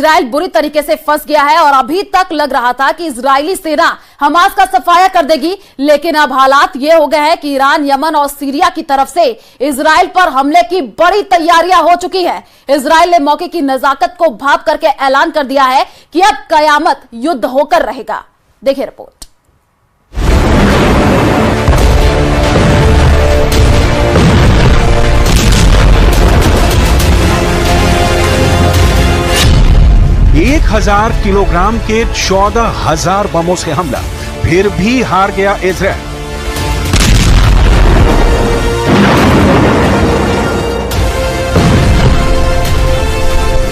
Israel बुरी तरीके से फंस गया है और अभी तक लग रहा था कि इजरायली सेना हमास का सफाया कर देगी, लेकिन अब हालात ये हो गए हैं कि ईरान, यमन और सीरिया की तरफ से इजराइल पर हमले की बड़ी तैयारियां हो चुकी है। इजराइल ने मौके की नजाकत को भाप करके ऐलान कर दिया है कि अब कयामत युद्ध होकर रहेगा। देखिए रिपोर्ट। एक 1000 किलोग्राम के 14,000 बमों से हमला, फिर भी हार गया इजराइल।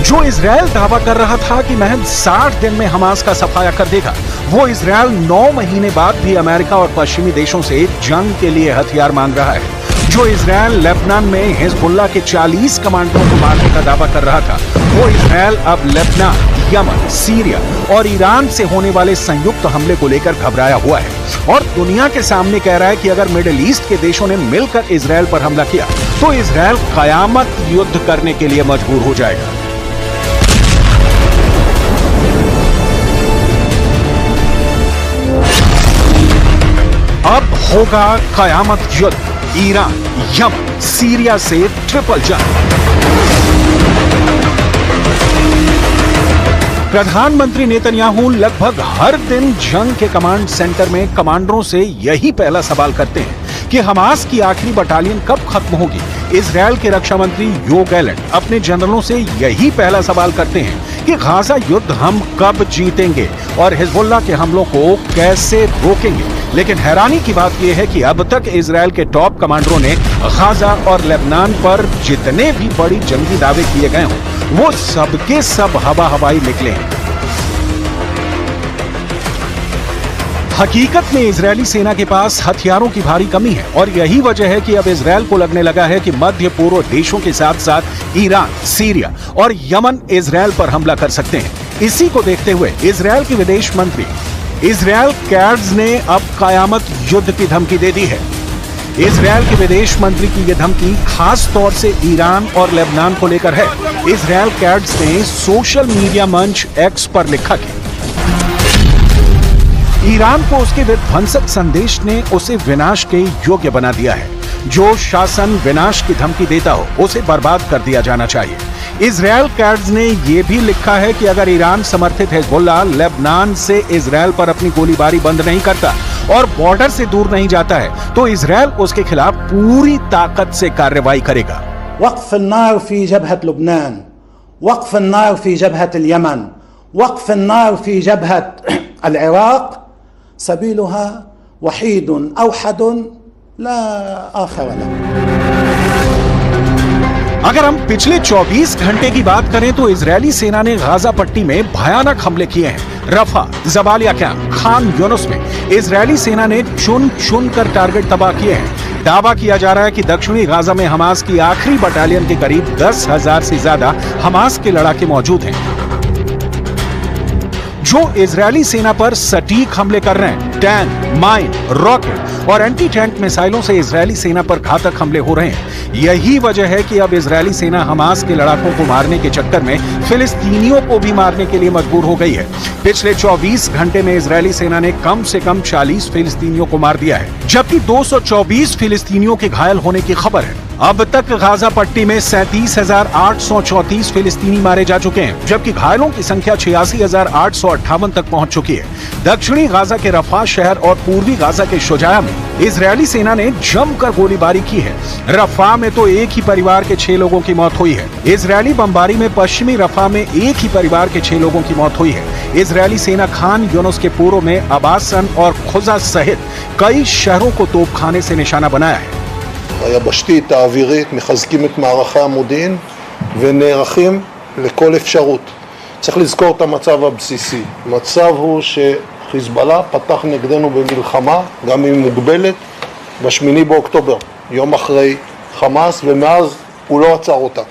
जो इजराइल दावा कर रहा था कि महज 60 दिन में हमास का सफाया कर देगा, वो इजराइल 9 महीने बाद भी अमेरिका और पश्चिमी देशों से जंग के लिए हथियार मांग रहा है। जो इजराइल लेबनान में हिजबुल्लाह के 40 कमांडरों को मारने का दावा कर रहा था, वो इजराइल अब लेबनान, यमन, सीरिया और ईरान से होने वाले संयुक्त हमले को लेकर घबराया हुआ है और दुनिया के सामने कह रहा है कि अगर मिडिल ईस्ट के देशों ने मिलकर इजराइल पर हमला किया तो इजराइल कयामत युद्ध करने के लिए मजबूर हो जाएगा। अब होगा कयामत युद्ध, ईरान, यमन, सीरिया से ट्रिपल जंग। प्रधानमंत्री नेतन्याहू लगभग हर दिन जंग के कमांड सेंटर में कमांडरों से यही पहला सवाल करते हैं कि हमास की आखिरी बटालियन कब खत्म होगी। इजराइल के रक्षा मंत्री योव गैलेंट अपने जनरलों से यही पहला सवाल करते हैं कि गाजा युद्ध हम कब जीतेंगे और हिजबुल्लाह के हमलों को कैसे रोकेंगे। लेकिन हैरानी की बात यह है कि अब तक इजराइल के टॉप कमांडरों ने गाजा और लेबनान पर जितने भी बड़ी जंगी दावे किए गए हों, वो सबके सब हवाई निकले हैं। हकीकत में इजरायली सेना के पास हथियारों की भारी कमी है और यही वजह है कि अब इजराइल को लगने लगा है कि मध्य पूर्व देशों के साथ साथ ईरान, सीरिया और यमन इजराइल पर हमला कर सकते हैं। इसी को देखते हुए इजराइल के विदेश मंत्री इजराइल कैट्ज ने अब कयामत युद्ध की धमकी दे दी है। इजराइल के विदेश मंत्री की यह धमकी खास तौर से ईरान और लेबनान को लेकर है। इजराइल कैट्ज ने सोशल मीडिया मंच एक्स पर लिखा कि ईरान को उसके विध्वंसक संदेश ने उसे विनाश के योग्य बना दिया है। जो शासन विनाश की धमकी देता हो उसे बर्बाद कर दिया जाना चाहिए। इजराइल कैट्ज ने यह भी लिखा है कि अगर ईरान समर्थित हिजबुल्लाह लेबनान से इजराइल पर अपनी गोलीबारी बंद नहीं करता और बॉर्डर से दूर नहीं जाता है तो इजराइल उसके खिलाफ पूरी ताकत से कार्रवाई करेगा। वक़्फ़ अन्नार फी जबहत लुबनान, वक़्फ़ अन्नार फी जबहत यमन, वक़्फ़ अन्नार फी जबहत अल-इराक़, सबीलुहा वहीदुन अवहदुन ला आखिर लह। अगर हम पिछले 24 घंटे की बात करें तो इजरायली सेना ने गाजा पट्टी में भयानक हमले किए हैं। रफा, जबालिया कैंप, खान यूनुस में इजरायली सेना ने चुन कर टारगेट तबाह किए हैं। दावा किया जा रहा है कि दक्षिणी गाजा में हमास की आखिरी बटालियन के करीब 10,000 से ज्यादा हमास के लड़ाके मौजूद हैं जो इजरायली सेना पर सटीक हमले कर रहे हैं। टैंक, माइन, रॉकेट और एंटी टैंक मिसाइलों से इजरायली सेना पर घातक हमले हो रहे हैं। यही वजह है कि अब इजरायली सेना हमास के लड़ाकों को मारने के चक्कर में फिलिस्तीनियों को भी मारने के लिए मजबूर हो गई है। पिछले 24 घंटे में इजरायली सेना ने कम से कम 40 फिलिस्तीनियों को मार दिया है, जबकि 224 फिलिस्तीनियों के घायल होने की खबर है। अब तक गाजा पट्टी में 37,834 फिलिस्तीनी मारे जा चुके हैं, जबकि घायलों की संख्या 86,858 तक पहुंच चुकी है। दक्षिणी गाजा के रफा शहर और पूर्वी गाजा के शुजाया में इजरायली सेना ने जमकर गोलीबारी की है। रफा में तो एक ही परिवार के 6 लोगों की मौत हुई है। इजरायली बमबारी में पश्चिमी रफा में एक ही परिवार के 6 लोगों की मौत हुई है। इजरायली सेना खान यूनुस के पूर्व में अबासन और खुजा सहित कई शहरों को तोपखाने से निशाना बनाया है। היבשתית, האווירית, מחזקים את מערכי המודיעין ונערכים לכל אפשרות. צריך לזכור את המצב הבסיסי. המצב הוא שחיזבאללה פתח נגדנו במלחמה, גם אם מוגבלת, ב8 באוקטובר, יום אחרי חמאס, ומאז הוא לא עצר אותה.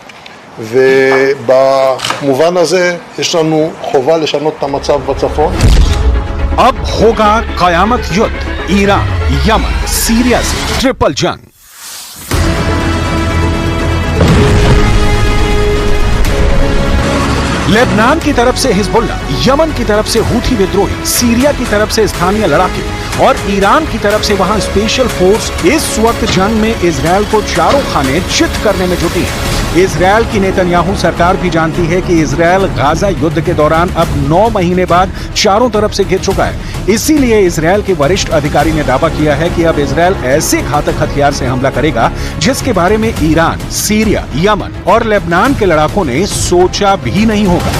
ובמובן הזה יש לנו חובה לשנות את המצב בצפון. अब होगा कयामत युद्ध, ईरान, यमन, सीरिया से ट्रिपल जंग। लेबनान की तरफ से हिजबुल्ला, यमन की तरफ से हूथी विद्रोही, सीरिया की तरफ से स्थानीय लड़ाके और ईरान की तरफ से वहां स्पेशल फोर्स इस वक्त जंग में इजरायल को चारों खाने चित करने में जुटी है। इजरायल की नेतन्याहू सरकार भी जानती है कि इजरायल गाजा युद्ध के दौरान अब 9 महीने बाद चारों तरफ से घिर चुका है। इसीलिए इजरायल के वरिष्ठ अधिकारी ने दावा किया है कि अब इजरायल ऐसे घातक हथियार से हमला करेगा जिसके बारे में ईरान, सीरिया, यमन और लेबनान के लड़ाकों ने सोचा भी नहीं होगा।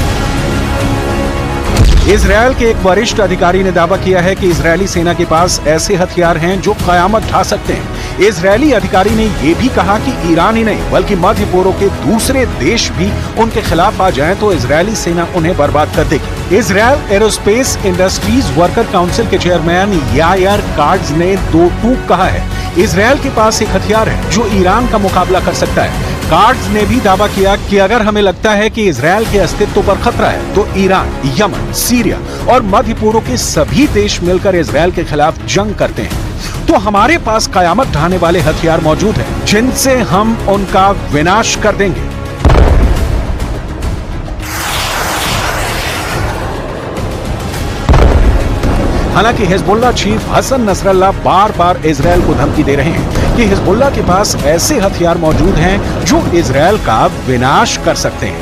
इजरायल के एक वरिष्ठ अधिकारी ने दावा किया है कि इजरायली सेना के पास ऐसे हथियार हैं जो कयामत ढा सकते हैं। इजरायली अधिकारी ने यह भी कहा कि ईरान ही नहीं बल्कि मध्य पूर्व के दूसरे देश भी उनके खिलाफ आ जाएं तो इजरायली सेना उन्हें बर्बाद कर देगी। Israel aerospace industries worker council के चेयरमैन यायर कार्ड्स ने दो टूक कहा है, इजरायल के पास एक हथियार है जो ईरान का मुकाबला कर सकता है। कार्ड्स ने भी दावा किया कि अगर हमें लगता है कि इजरायल के अस्तित्व पर खतरा है तो ईरान, यमन, सीरिया और मध्य पूर्व के सभी देश मिलकर इजरायल के खिलाफ जंग करते हैं तो हमारे पास कयामत ढाने वाले हथियार मौजूद हैं जिनसे हम उनका विनाश कर देंगे। हालांकि हिजबुल्लाह चीफ हसन नसरल्लाह बार बार इजरायल को धमकी दे रहे हैं कि हिजबुल्लाह के पास ऐसे हथियार मौजूद हैं जो इजरायल का विनाश कर सकते हैं।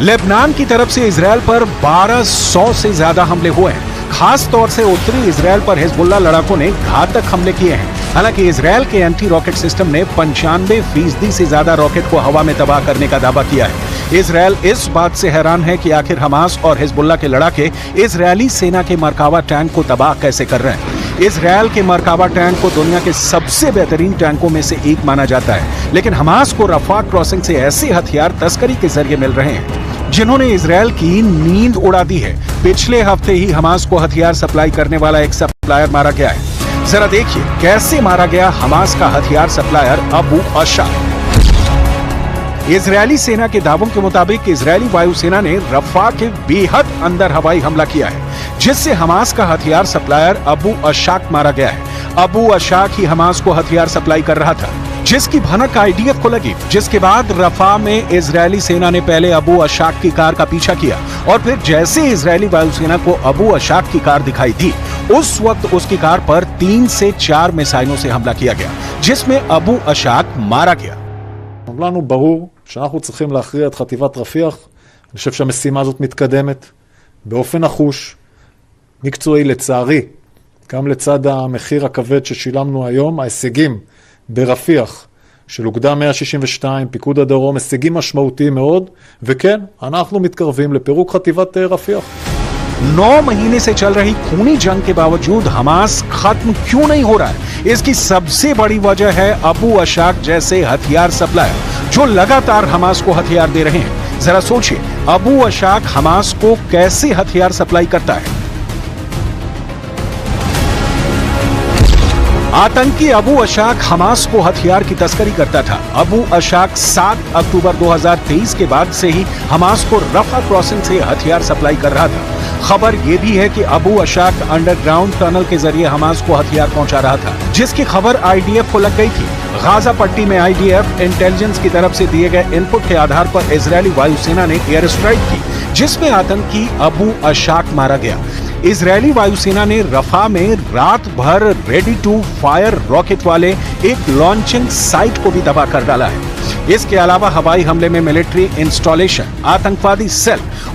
लेबनान की तरफ से इजरायल पर 1200 से ज्यादा हमले हुए हैं। खास तौर से उत्तरी इजरायल पर हिजबुल्लाह लड़ाकों ने घातक हमले किए हैं। हालांकि इजरायल के एंटी रॉकेट सिस्टम ने 95% से ज्यादा रॉकेट को हवा में तबाह करने का दावा किया है। इजरायल इस बात से हैरान है कि आखिर हमास और हिजबुल्लाह के लड़ाके इजरायली सेना के मरकावा टैंक को तबाह कैसे कर रहे हैं। इजरायल के मरकावा टैंक को दुनिया के सबसे बेहतरीन टैंकों में से एक माना जाता है, लेकिन हमास को रफा क्रॉसिंग से ऐसे हथियार तस्करी के जरिए मिल रहे हैं जिन्होंने इजरायल की नींद उड़ा दी है। पिछले हफ्ते ही हमास को हथियार सप्लाई करने वाला एक सप्लायर मारा गया है। जरा देखिए कैसे मारा गया हमास का हथियार सप्लायर अबू अशाक। इजरायली सेना के दावों के मुताबिक इजरायली वायुसेना ने रफा के बेहद अंदर हवाई हमला किया है जिससे हमास का हथियार सप्लायर अबू अशाक मारा गया है। अबू अशाक ही हमास को हथियार सप्लाई कर रहा था जिसकी भनक आईडीएफ को लगी, जिसके बाद रफा में इजरायली सेना ने पहले अबू अशाक की कार का पीछा किया और फिर जैसे इजरायली वायुसेना को अबू अशाक की कार दिखाई दी उस वक्त उसकी कार पर 3 से 4 मिसाइलों से हमला किया गया जिसमें अबू अशाक मारा गया। לנו ברור שאנחנו צריכים להכריע את חטיבת רפיח. אני חושב שהמשימה הזאת מתקדמת באופן נחוש, מקצועי לצערי, גם לצד המחיר הכבד ששילמנו היום. ההישגים ברפיח של אוגדה 162, פיקוד הדרום, הישגים משמעותיים מאוד, וכן, אנחנו מתקרבים לפירוק חטיבת רפיח. 9 महीने से चल रही खूनी जंग के बावजूद हमास खत्म क्यों नहीं हो रहा है? इसकी सबसे बड़ी वजह है अबू अशाक जैसे हथियार सप्लायर जो लगातार हमास को हथियार दे रहे हैं। जरा सोचिए, अबू अशाक हमास को कैसे हथियार सप्लाई करता है। आतंकी अबू अशाक हमास को हथियार की तस्करी करता था। अबू अशाक 7 अक्टूबर 2023 के बाद से ही हमास को रफा क्रॉसिंग से हथियार सप्लाई कर रहा था। खबर यह भी है कि अबू अशाक अंडरग्राउंड टनल के जरिए हमास को हथियार पहुंचा रहा था, जिसकी खबर आईडीएफ को लग गई थी। गाजा पट्टी में आईडीएफ इंटेलिजेंस की तरफ से दिए गए इनपुट के आधार पर इजरायली वायुसेना ने एयर स्ट्राइक की जिसमें आतंकी अबू अशाक मारा गया। इजरायली वायुसेना ने रफा में रात भर रेडी टू फायर रॉकेट वाले एक लॉन्चिंग साइट को भी तबाह कर डाला है। इसके अलावा हवाई हमले में मिलिट्री इंस्टॉलेशन, आतंकवादी सेल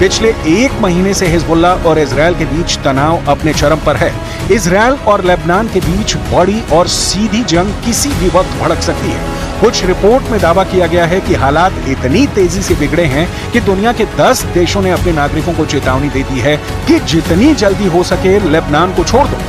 पिछले एक महीने से हिजबुल्ला और इजराइल के बीच तनाव अपने चरम पर है। इजराइल और लेबनान के बीच बड़ी और सीधी जंग किसी भी वक्त भड़क सकती है। कुछ रिपोर्ट में दावा किया गया है कि हालात इतनी तेजी से बिगड़े हैं कि दुनिया के 10 देशों ने अपने नागरिकों को चेतावनी दे दी है कि जितनी जल्दी हो सके लेबनान को छोड़ दो।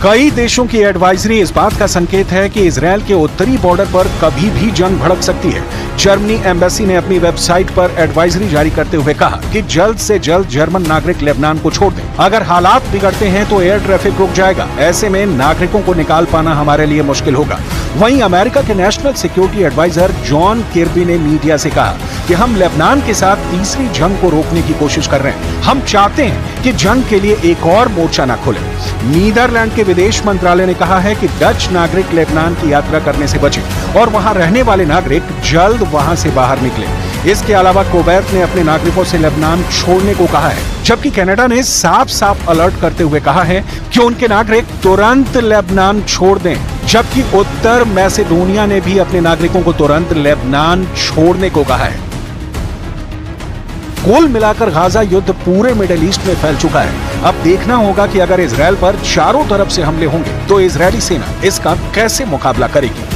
कई देशों की एडवाइजरी इस बात का संकेत है कि इजराइल के उत्तरी बॉर्डर पर कभी भी जंग भड़क सकती है। जर्मनी एम्बेसी ने अपनी वेबसाइट पर एडवाइजरी जारी करते हुए कहा कि जल्द से जल्द जर्मन नागरिक लेबनान को छोड़ दें। अगर हालात बिगड़ते हैं तो एयर ट्रैफिक रुक जाएगा। ऐसे में नागरिकों को निकाल पाना हमारे लिए मुश्किल होगा। वहीं अमेरिका के national security adviser John Kirby ने मीडिया से कहा कि हम लेबनान के साथ तीसरी जंग को रोकने की कोशिश कर रहे हैं। हम चाहते हैं कि जंग के लिए एक और मोर्चा न खुले। नीदरलैंड के विदेश मंत्रालय ने कहा है कि डच नागरिक लेबनान की यात्रा करने से बचें और वहां रहने वाले नागरिक जल्द वहां से बाहर निकले। इसके अलावा कुवैत ने अपने नागरिकों से लेबनान छोड़ने को कहा है, जबकि कनाडा ने साफ साफ अलर्ट करते हुए कहा है कि उनके नागरिक तुरंत लेबनान छोड़ दें। जबकि उत्तर मैसेडोनिया ने भी अपने नागरिकों को तुरंत लेबनान छोड़ने को कहा है। कुल मिलाकर गाजा युद्ध पूरे मिडिल ईस्ट में फैल चुका है। अब देखना होगा कि अगर इजराइल पर चारों तरफ से हमले होंगे तो इजरायली सेना इसका कैसे मुकाबला करेगी।